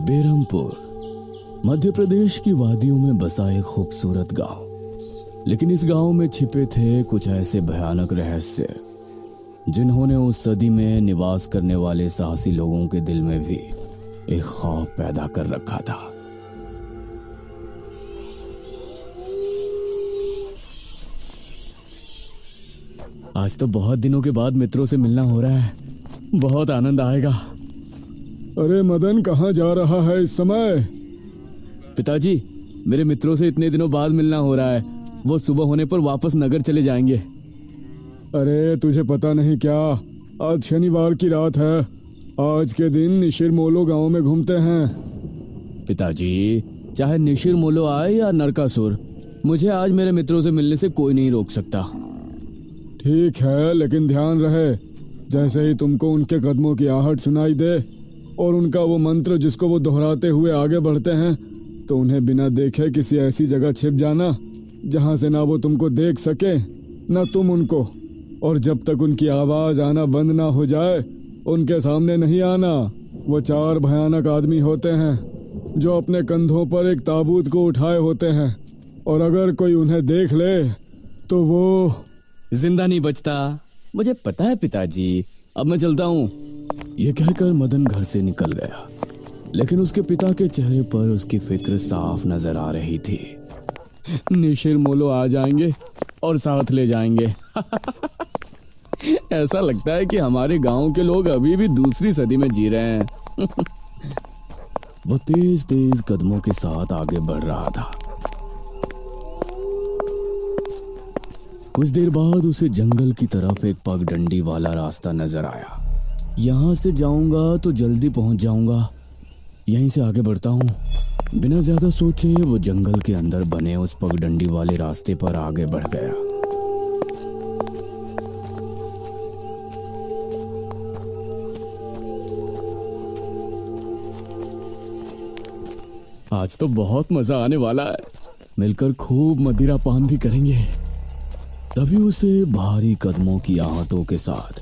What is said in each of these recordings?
बेरमपुर मध्य प्रदेश की वादियों में बसा एक खूबसूरत गांव। लेकिन इस गांव में छिपे थे कुछ ऐसे भयानक रहस्य जिन्होंने उस सदी में निवास करने वाले साहसी लोगों के दिल में भी एक खौफ पैदा कर रखा था। आज तो बहुत दिनों के बाद मित्रों से मिलना हो रहा है, बहुत आनंद आएगा। अरे मदन, कहाँ जा रहा है इस समय? पिताजी, मेरे मित्रों से इतने दिनों बाद मिलना हो रहा है। वो सुबह होने पर वापस नगर चले जाएंगे। अरे तुझे पता नहीं क्या, आज शनिवार की रात है। आज के दिन निशिर मोलो गांव में घूमते हैं। पिताजी, चाहे निशिर मोलो आए या नरकासुर, मुझे आज मेरे मित्रों से मिलने से कोई नहीं रोक सकता। ठीक है, लेकिन ध्यान रहे, जैसे ही तुमको उनके कदमों की आहट सुनाई दे और उनका वो मंत्र जिसको वो दोहराते हुए आगे बढ़ते हैं, तो उन्हें बिना देखे किसी ऐसी जगह छिप जाना जहां से ना वो तुमको देख सके ना तुम उनको। और जब तक उनकी आवाज आना बंद ना हो जाए उनके सामने नहीं आना। वो 4 भयानक आदमी होते हैं जो अपने कंधों पर एक ताबूत को उठाए होते हैं, और अगर कोई उन्हें देख ले तो वो जिंदा नहीं बचता। मुझे पता है पिताजी, अब मैं चलता हूँ। ये कहकर मदन घर से निकल गया, लेकिन उसके पिता के चेहरे पर उसकी फिक्र साफ नजर आ रही थी। निशिर मोलो आ जाएंगे और साथ ले जाएंगे। ऐसा लगता है कि हमारे गांव के लोग अभी भी दूसरी सदी में जी रहे हैं। वो तेज तेज कदमों के साथ आगे बढ़ रहा था। कुछ देर बाद उसे जंगल की तरफ एक पगडंडी वाला रास्ता नजर आया। यहां से जाऊंगा तो जल्दी पहुंच जाऊंगा, यहीं से आगे बढ़ता हूं। बिना ज्यादा सोचे वो जंगल के अंदर बने उस पगडंडी वाले रास्ते पर आगे बढ़ गया। आज तो बहुत मजा आने वाला है, मिलकर खूब मदिरा पान भी करेंगे। तभी उसे भारी कदमों की आहटों के साथ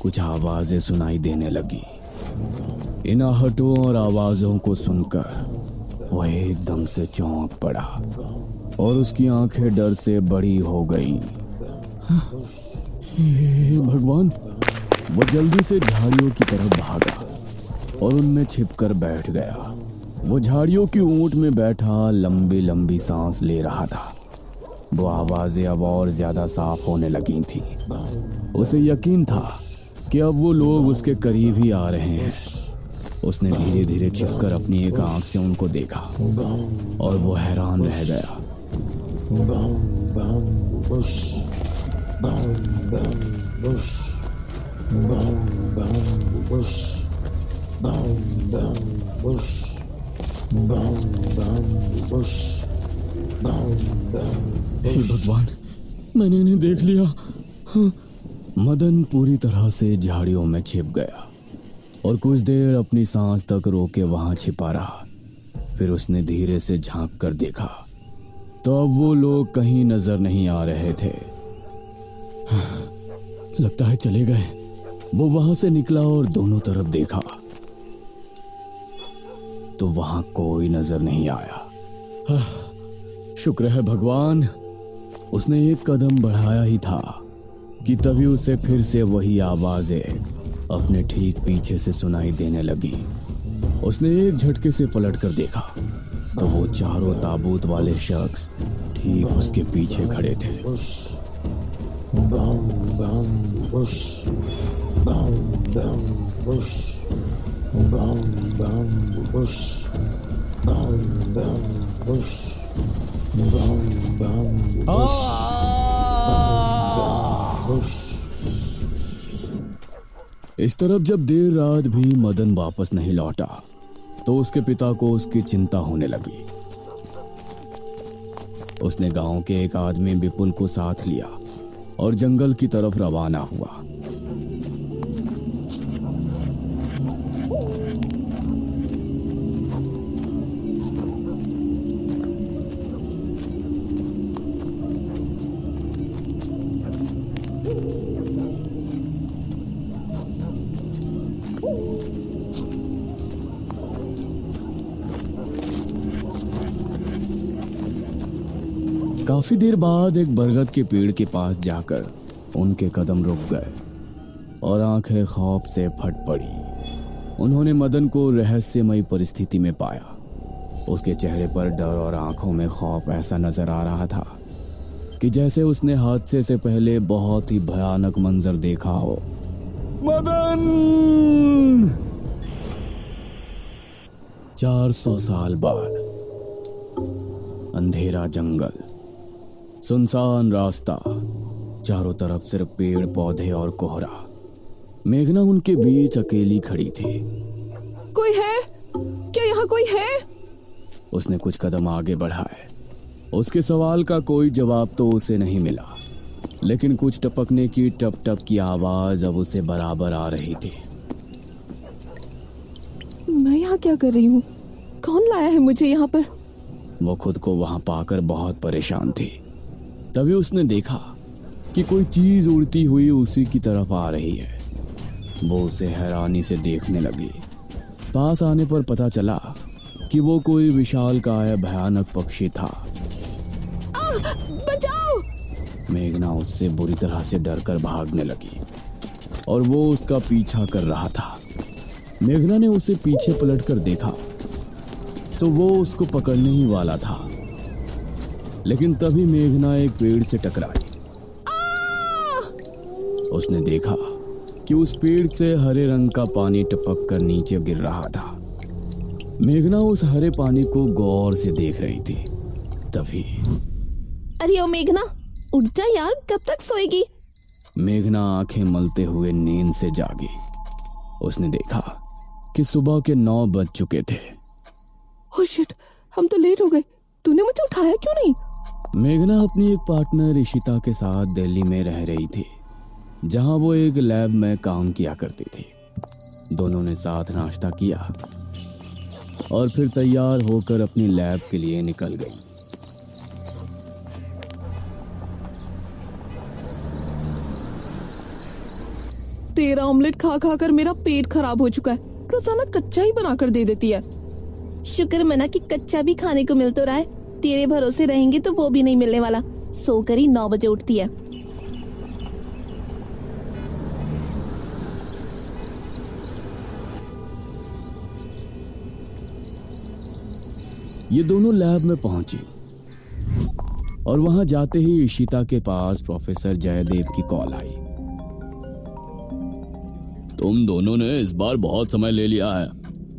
कुछ आवाजें सुनाई देने लगी। इन आहटों और आवाजों को सुनकर वह एकदम से चौंक पड़ा और उसकी आंखें डर से बड़ी हो गईं। हे भगवान! वो जल्दी से झाड़ियों की तरफ भागा और उनमें छिपकर बैठ गया। वो झाड़ियों की ऊंट में बैठा लंबी लंबी सांस ले रहा था। वो आवाजें अब और ज्यादा साफ होने लगी थी। उसे यकीन था कि अब वो लोग उसके करीब ही आ रहे हैं। उसने धीरे धीरे छिपकर अपनी एक आंख से उनको देखा और वो हैरान रह गया। हे भगवान, मैंने इन्हें देख लिया। हाँ। मदन पूरी तरह से झाड़ियों में छिप गया और कुछ देर अपनी सांस तक रोके वहां छिपा रहा। फिर उसने धीरे से झांक कर देखा तो अब वो लोग कहीं नजर नहीं आ रहे थे। हाँ, लगता है चले गए। वो वहां से निकला और दोनों तरफ देखा तो वहां कोई नजर नहीं आया। हाँ, शुक्र है भगवान। उसने एक कदम बढ़ाया ही था कि तभी उसे फिर से वही आवाजें अपने ठीक पीछे से सुनाई देने लगी। उसने एक झटके से पलट कर देखा तो वो चारों ताबूत वाले शख्स ठीक उसके पीछे खड़े थे। इस तरफ जब देर रात भी मदन वापस नहीं लौटा तो उसके पिता को उसकी चिंता होने लगी। उसने गांव के एक आदमी विपुल को साथ लिया और जंगल की तरफ रवाना हुआ। काफी देर बाद एक बरगद के पेड़ के पास जाकर उनके कदम रुक गए और आंखें खौफ से फट पड़ी। उन्होंने मदन को रहस्यमयी परिस्थिति में पाया। उसके चेहरे पर डर और आंखों में खौफ ऐसा नजर आ रहा था कि जैसे उसने हादसे से पहले बहुत ही भयानक मंजर देखा हो। मदन! 400 साल बाद अंधेरा जंगल, सुनसान रास्ता, चारों तरफ सिर्फ पेड़ पौधे और कोहरा। मेघना उनके बीच अकेली खड़ी थी। कोई है? क्या यहाँ कोई है? उसने कुछ कदम आगे बढ़ाए। उसके सवाल का कोई जवाब तो उसे नहीं मिला, लेकिन कुछ टपकने की टप टप की आवाज अब उसे बराबर आ रही थी। मैं यहाँ क्या कर रही हूँ? कौन लाया है मुझे यहाँ पर? वो खुद को वहां पाकर बहुत परेशान थी। तभी उसने देखा कि कोई चीज उड़ती हुई उसी की तरफ आ रही है। वो उसे हैरानी से देखने लगी। पास आने पर पता चला कि वो कोई विशालकाय भयानक पक्षी था। बचाओ! मेघना उससे बुरी तरह से डरकर भागने लगी और वो उसका पीछा कर रहा था। मेघना ने उसे पीछे पलटकर देखा तो वो उसको पकड़ने ही वाला था, लेकिन तभी मेघना एक पेड़ से टकराई। उसने देखा कि उस पेड़ से हरे रंग का पानी टपक कर नीचे गिर रहा था। मेघना उस हरे पानी को गौर से देख रही थी। तभी अरे ओ मेघना, उठ जा यार, कब तक सोएगी? मेघना आंखें मलते हुए नींद से जागी। उसने देखा कि सुबह के 9 बज चुके थे। ओह शिट, हम तो लेट हो गए। तूने मुझे उठाया क्यों नहीं? मेघना अपनी एक पार्टनर इशिता के साथ दिल्ली में रह रही थी, जहां वो एक लैब में काम किया करती थी। दोनों ने साथ नाश्ता किया और फिर तैयार होकर अपनी लैब के लिए निकल गई। तेरा ऑमलेट खा खा कर मेरा पेट खराब हो चुका है। रोजाना कच्चा ही बनाकर दे देती है। शुक्र मना कि कच्चा भी खाने को मिल तो रहा है। तेरे भरोसे रहेंगे तो वो भी नहीं मिलने वाला। सोकर ही 9 बजे उठती है। ये दोनों लैब में पहुंची और वहां जाते ही इशिता के पास प्रोफेसर जयदेव की कॉल आई। तुम दोनों ने इस बार बहुत समय ले लिया है।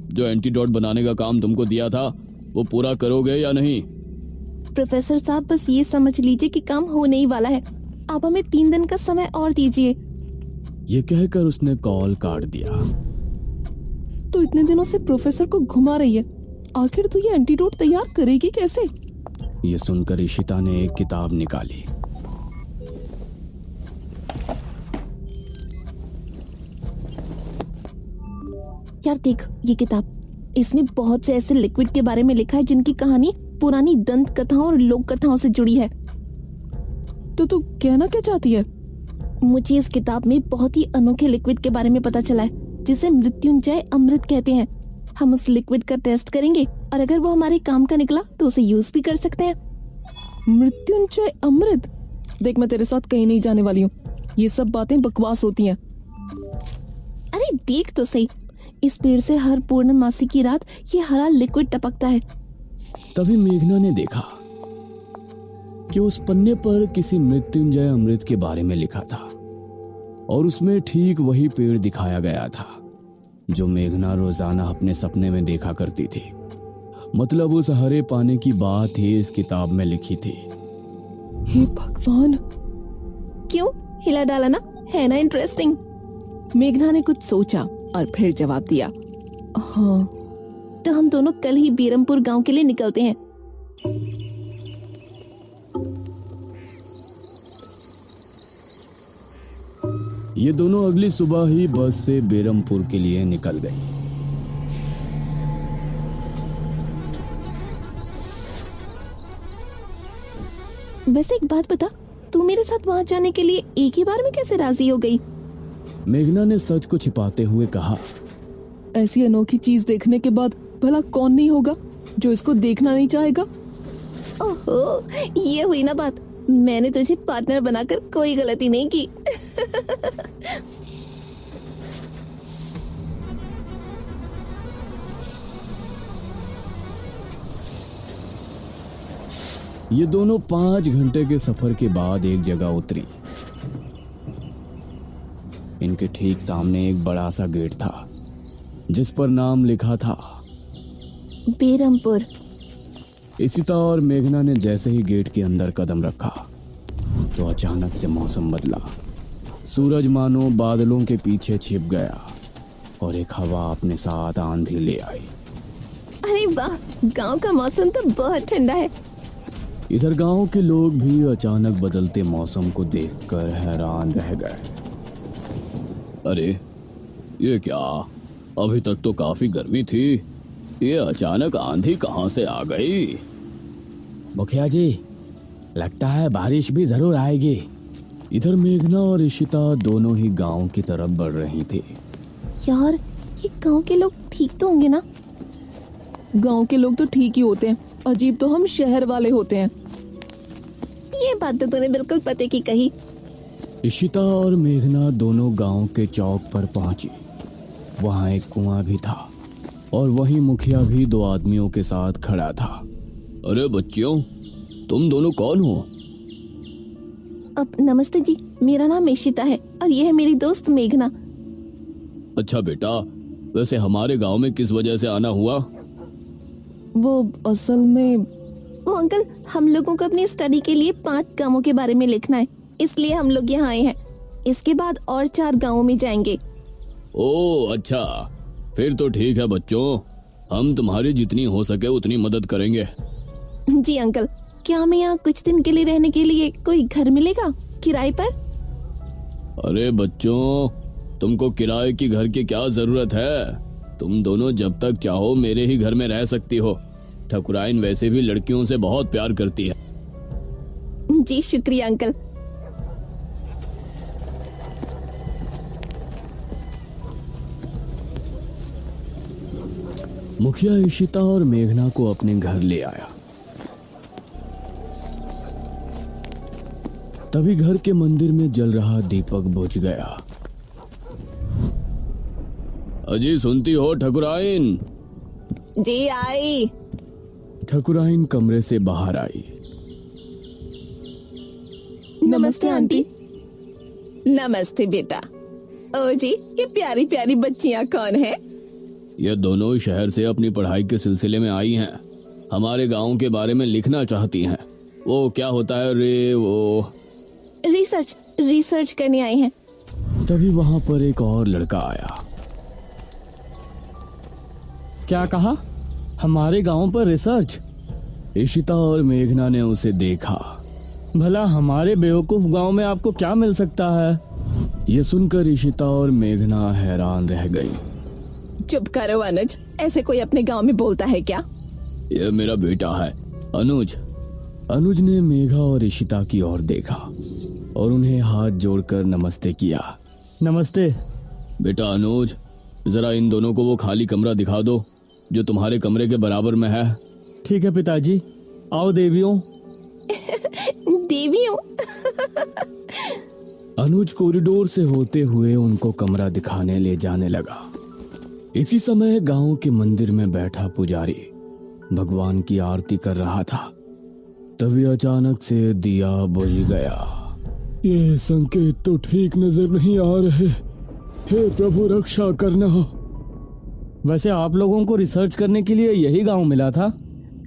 जो एंटीडोट बनाने का काम तुमको दिया था वो पूरा करोगे या नहीं? प्रोफेसर साहब, बस ये समझ लीजिए कि काम होने ही वाला है। आप हमें 3 दिन का समय और दीजिए। ये कहकर उसने कॉल काट दिया। तो इतने दिनों से प्रोफेसर को घुमा रही है। आखिर तू ये एंटीडोट तैयार करेगी कैसे? ये सुनकर इशिता ने एक किताब निकाली। यार देख ये किताब। इसमें बहुत से ऐसे लिक्विड के बारे में लिखा है जिनकी कहानी पुरानी दंत कथाओं और लोक कथाओं से जुड़ी है। तो तू कहना क्या चाहती है? मुझे इस किताब में बहुत ही अनोखे लिक्विड के बारे में पता चला है, जिसे मृत्युंजय अमृत कहते हैं। हम उस लिक्विड का टेस्ट करेंगे और अगर वो हमारे काम का निकला तो उसे यूज भी कर सकते हैं। मृत्युंजय अमृत? देख, मैं तेरे साथ कहीं नहीं जाने वाली हूँ। ये सब बातें बकवास होती हैं। अरे देख तो सही, इस पेड़ से हर पूर्णमासी की रात ये हरा लिक्विड टपकता है। तभी मेघना ने देखा कि उस पन्ने पर किसी मृत्युंजय अमृत के बारे में लिखा था और उसमें ठीक वही पेड़ दिखाया गया था जो मेघना रोजाना अपने सपने में देखा करती थी। मतलब उस हरे पानी की बात ही इस किताब में लिखी थी। हे भगवान, क्यों हिला डाला ना? है ना इंटरेस्टिंग? मेघना ने कुछ सोचा और फिर जवाब दिया, हाँ तो हम दोनों कल ही बीरमपुर गांव के लिए निकलते हैं। ये दोनों अगली सुबह ही बस से बेरमपुर के लिए निकल गई। वैसे एक बात बता, तू मेरे साथ वहां जाने के लिए एक ही बार में कैसे राजी हो गई? मेघना ने सच को छिपाते हुए कहा, ऐसी अनोखी चीज देखने के बाद भला कौन नहीं होगा जो इसको देखना नहीं चाहेगा? ओहो, ये हुई ना बात। मैंने तुझे पार्टनर बनाकर कोई गलती नहीं की। ये दोनों 5 घंटे के सफर के बाद एक जगह उतरी। इनके ठीक सामने एक बड़ा सा गेट था जिस पर नाम लिखा था बेरमपुर। इशिता और मेघना ने जैसे ही गेट के अंदर कदम रखा तो अचानक से मौसम बदला। सूरज मानो बादलों के पीछे छिप गया और एक हवा अपने साथ आंधी ले आई। अरे वाह, गांव का मौसम तो बहुत ठंडा है। इधर गांव के लोग भी अचानक बदलते मौसम को देखकर हैरान रह गए। अरे ये क्या, अभी तक तो काफी गर्मी थी, ये अचानक आंधी कहां से आ गई? मुखिया जी, लगता है बारिश भी जरूर आएगी। इधर मेघना और इशिता दोनों ही गांव की तरफ बढ़ रही थी। यार, ये गांव के लोग ठीक तो होंगे ना? गांव के लोग तो ठीक ही होते हैं, अजीब तो हम शहर वाले होते हैं। ये बात तो तूने बिल्कुल पते की कही। इशिता और मेघना दोनों गांव के चौक पर पहुंची। वहां एक कुआं भी था और वहीं मुखिया भी 2 आदमियों के साथ खड़ा था। अरे बच्चियों, तुम दोनों कौन हो? अब नमस्ते जी, मेरा नाम इशिता है और ये है मेरी दोस्त मेघना। अच्छा बेटा, वैसे हमारे गांव में किस वजह से आना हुआ? वो असल में वो अंकल, हम लोगों को अपनी स्टडी के लिए 5 गांवों के बारे में लिखना है, इसलिए हम लोग यहाँ आए हैं। इसके बाद और 4 गांवों में जाएंगे। ओह अच्छा, फिर तो ठीक है बच्चों, हम तुम्हारी जितनी हो सके उतनी मदद करेंगे। जी अंकल, क्या हमें यहाँ कुछ दिन के लिए रहने के लिए कोई घर मिलेगा किराए पर? अरे बच्चों, तुमको किराए की घर की क्या जरूरत है? तुम दोनों जब तक चाहो मेरे ही घर में रह सकती हो। ठकुराइन वैसे भी लड़कियों से बहुत प्यार करती है। जी शुक्रिया अंकल। मुखिया इशिता और मेघना को अपने घर ले आया। तभी घर के मंदिर में जल रहा दीपक बुझ गया। अजी सुनती हो ठकुराइन? जी आई। ठकुराइन कमरे से बाहर आई। नमस्ते आंटी। नमस्ते बेटा। ओ जी, ये प्यारी प्यारी बच्चियां कौन है? ये दोनों शहर से अपनी पढ़ाई के सिलसिले में आई हैं। हमारे गांव के बारे में लिखना चाहती हैं। वो क्या होता है रे, वो रिसर्च करने आई हैं। तभी वहां पर एक और लड़का आया। क्या कहा? हमारे गांव पर रिसर्च? इशिता और मेघना ने उसे देखा। भला हमारे बेवकूफ गांव में आपको क्या मिल सकता है? ये सुनकर इशिता और मेघना हैरान रह गई। चुप करो अनुज, ऐसे कोई अपने गांव में बोलता है क्या? ये मेरा बेटा है अनुज। अनुज ने मेघा और इशिता की ओर देखा और उन्हें हाथ जोड़कर नमस्ते किया। नमस्ते। बेटा अनुज, जरा इन दोनों को वो खाली कमरा दिखा दो जो तुम्हारे कमरे के बराबर में है। ठीक है पिताजी, आओ देवियों। देवियों? अनुज कॉरिडोर से होते हुए उनको कमरा दिखाने ले जाने लगा। इसी समय गांव के मंदिर में बैठा पुजारी भगवान की आरती कर रहा था। तभी अचानक से दिया बुझ गया। ये संकेत तो ठीक नजर नहीं आ रहे। हे प्रभु, रक्षा करना। वैसे आप लोगों को रिसर्च करने के लिए यही गांव मिला था?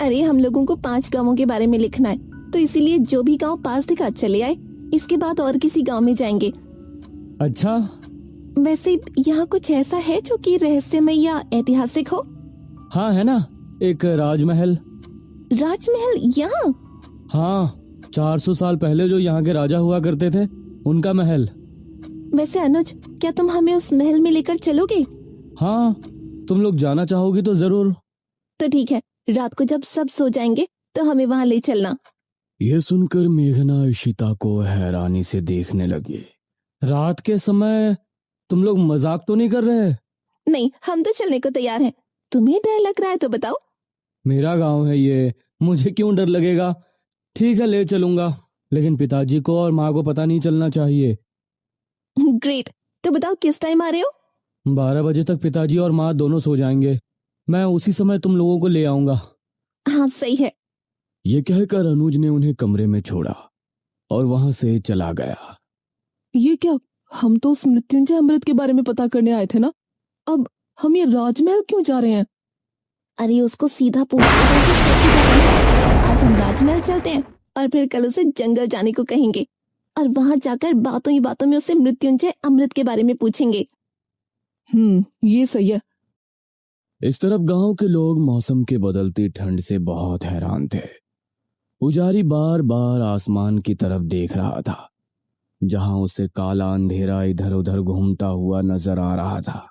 अरे हम लोगों को 5 गांवों के बारे में लिखना है, तो इसीलिए जो भी गांव पास दिखा चले आए। इसके बाद और किसी गांव में जाएंगे। अच्छा, वैसे यहाँ कुछ ऐसा है जो कि रहस्यमय या ऐतिहासिक हो? हाँ है ना, एक राजमहल। राजमहल यहाँ? हाँ, 400 साल पहले जो यहाँ के राजा हुआ करते थे, उनका महल। वैसे अनुज, क्या तुम हमें उस महल में लेकर चलोगे? हाँ, तुम लोग जाना चाहोगी तो जरूर। तो ठीक है, रात को जब सब सो जाएंगे तो हमें वहाँ ले चलना। यह सुनकर मेघना इशिता को हैरानी से देखने लगी। रात के समय तुम लोग मजाक तो नहीं कर रहे? नहीं, हम तो चलने को तैयार हैं। तुम्हें डर लग रहा है तो बताओ। मेरा गांव है ये, मुझे क्यों डर लगेगा? ठीक है, ले चलूंगा, लेकिन पिताजी को और माँ को पता नहीं चलना चाहिए। ग्रेट। तो बताओ किस टाइम आ रहे हो? 12 बजे तक पिताजी और माँ दोनों सो जाएंगे। मैं उसी समय तुम लोगों को ले आऊंगा। हाँ सही है। ये कहकर अनुज ने उन्हें कमरे में छोड़ा और वहां से चला गया। ये क्या, हम तो उस मृत्युंजय अमृत के बारे में पता करने आए थे ना, अब हम ये राजमहल क्यों जा रहे हैं? अरे उसको सीधा आज हम राजमहल चलते हैं और फिर कल उसे जंगल जाने को कहेंगे और वहां जाकर बातों ही बातों में उससे मृत्युंजय अमृत के बारे में पूछेंगे। ये सही है। इस तरफ गांव के लोग मौसम के बदलती ठंड से बहुत हैरान थे। पुजारी बार बार आसमान की तरफ देख रहा था, जहां उसे काला अंधेरा इधर उधर घूमता हुआ नजर आ रहा था।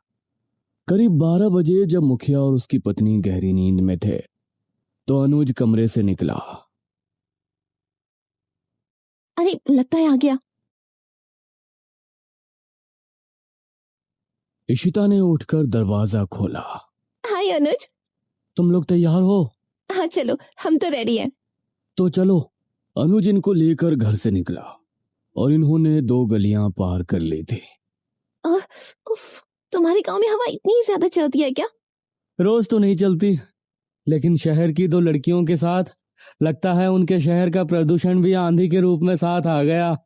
करीब 12 बजे जब मुखिया और उसकी पत्नी गहरी नींद में थे, तो अनुज कमरे से निकला। अरे लगता है आ गया। इशिता ने उठकर दरवाजा खोला। हाय अनुज। तुम लोग तैयार हो? हाँ चलो, हम तो रेडी हैं। तो चलो। अनुज इनको लेकर घर से निकला और इन्होंने 2 गलियां पार कर ली थी। उफ, तुम्हारे गांव में हवा इतनी ज्यादा चलती है क्या? रोज तो नहीं चलती, लेकिन शहर की 2 लड़कियों के साथ लगता है उनके शहर का प्रदूषण भी आंधी के रूप में साथ आ गया।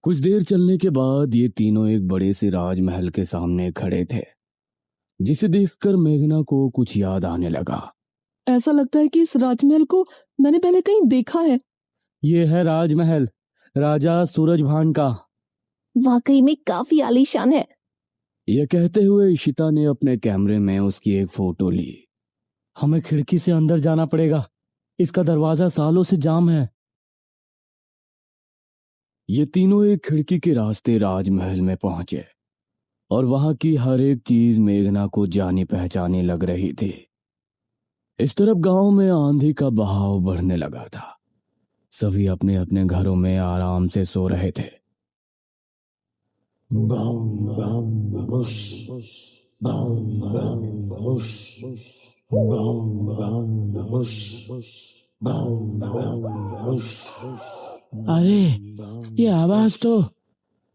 कुछ देर चलने के बाद ये तीनों एक बड़े से राजमहल के सामने खड़े थे, जिसे देखकर मेघना को कुछ याद आने लगा। ऐसा लगता है कि इस राजमहल को मैंने पहले कहीं देखा है। ये है राजमहल, राजा सूरजभान का। वाकई में काफी आलीशान है। यह कहते हुए इशिता ने अपने कैमरे में उसकी एक फोटो ली। हमें खिड़की से अंदर जाना पड़ेगा, इसका दरवाजा सालों से जाम है। ये तीनों एक खिड़की के रास्ते राजमहल में पहुंचे और वहां की हर एक चीज मेघना को जानी पहचानी लग रही थी। इस तरफ गांव में आंधी का बहाव बढ़ने लगा था। सभी अपने अपने घरों में आराम से सो रहे थे। अरे ये आवाज तो।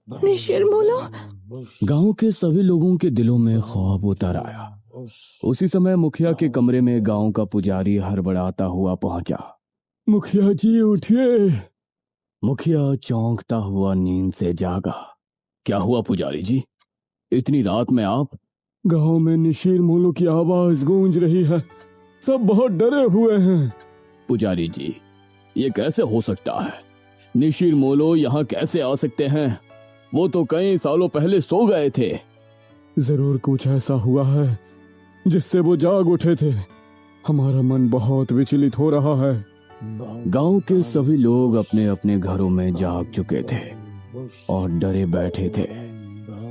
निशिरमोलो। गांव के सभी लोगों के दिलों में खौफ उतर आया। उसी समय मुखिया के कमरे में गांव का पुजारी हड़बड़ाता हुआ पहुंचा। मुखिया जी उठिए। मुखिया चौंकता हुआ नींद से जागा। क्या हुआ पुजारी जी, इतनी रात में आप? गांव में निशीर मोलो की आवाज गूंज रही है, सब बहुत डरे हुए हैं। पुजारी जी, ये कैसे हो सकता है? निशीर मोलो यहाँ कैसे आ सकते हैं? वो तो कई सालों पहले सो गए थे। जरूर कुछ ऐसा हुआ है जिससे वो जाग उठे थे। हमारा मन बहुत विचलित हो रहा है। गांव के सभी लोग अपने अपने घरों में जाग चुके थे और डरे बैठे थे।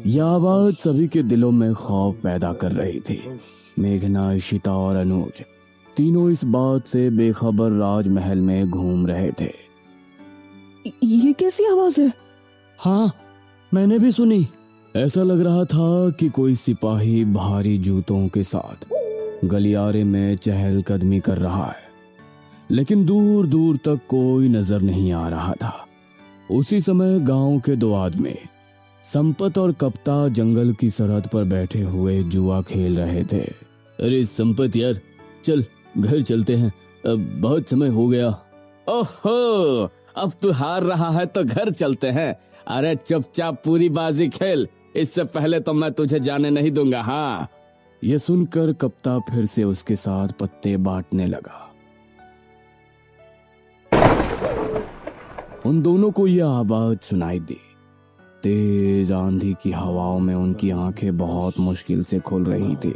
यह आवाज सभी के दिलों में खौफ पैदा कर रही थी। मेघना, इशिता और अनुज तीनों इस बात से बेखबर राजमहल में घूम रहे थे। ये कैसी आवाज है? हाँ, मैंने भी सुनी। ऐसा लग रहा था कि कोई सिपाही भारी जूतों के साथ गलियारे में चहलकदमी कर रहा है, लेकिन दूर दूर तक कोई नजर नहीं आ रहा था। उसी समय गांव के 2 आदमी संपत और कप्ता जंगल की सरहद पर बैठे हुए जुआ खेल रहे थे। अरे संपत यार, चल घर चलते हैं, अब बहुत समय हो गया। ओहो, अब तू हार रहा है तो घर चलते हैं। अरे चुपचाप पूरी बाजी खेल, इससे पहले तो मैं तुझे जाने नहीं दूंगा। हाँ। यह सुनकर कप्ता फिर से उसके साथ पत्ते बांटने लगा। उन दोनों को यह आवाज सुनाई दी। तेज आंधी की हवाओं में उनकी आंखें बहुत मुश्किल से खुल रही थी।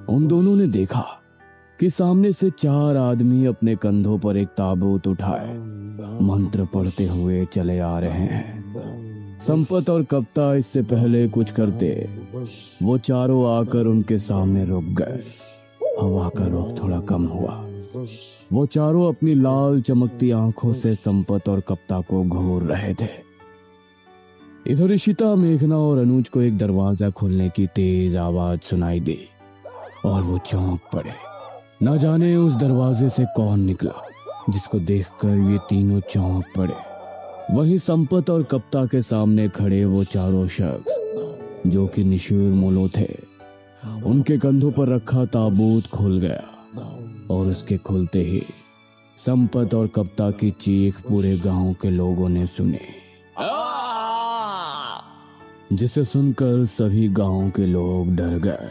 उन दोनों ने देखा कि सामने से 4 आदमी अपने कंधों पर एक ताबूत उठाए मंत्र पढ़ते हुए चले आ रहे हैं। संपत और कप्ता इससे पहले कुछ करते, वो चारों आकर उनके सामने रुक गए। हवा का रुख थोड़ा कम हुआ। वो चारों अपनी लाल चमकती आंखों से संपत और कप्ता को घूर रहे थे। इधर इशिता, मेघना और अनुज को एक दरवाजा खुलने की तेज आवाज सुनाई दी और वो चौंक पड़े। ना जाने उस दरवाजे से कौन निकला, जिसको देखकर ये तीनों चौंक पड़े। वहीं संपत और कप्ता के सामने खड़े वो चारों शख्स जो कि निशूर मोलो थे, उनके कंधों पर रखा ताबूत खुल गया और उसके खुलते ही संपत और कप्ता की चीख पूरे गांव के लोगों ने सुनी, जिसे सुनकर सभी गांव के लोग डर गए।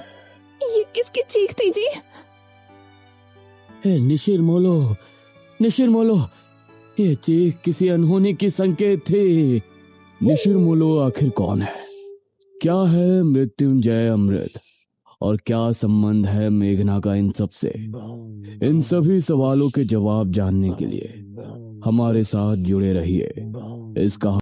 ये किसकी चीख थी जी? निशिर मोलो, ये चीख किसी अनहोनी की संकेत थी। निशिर मोलो आखिर कौन है? क्या है मृत्युंजय अमृत? और क्या संबंध है मेघना का इन सब से? इन सभी सवालों के जवाब जानने के लिए हमारे साथ जुड़े रहिए। इस कहानी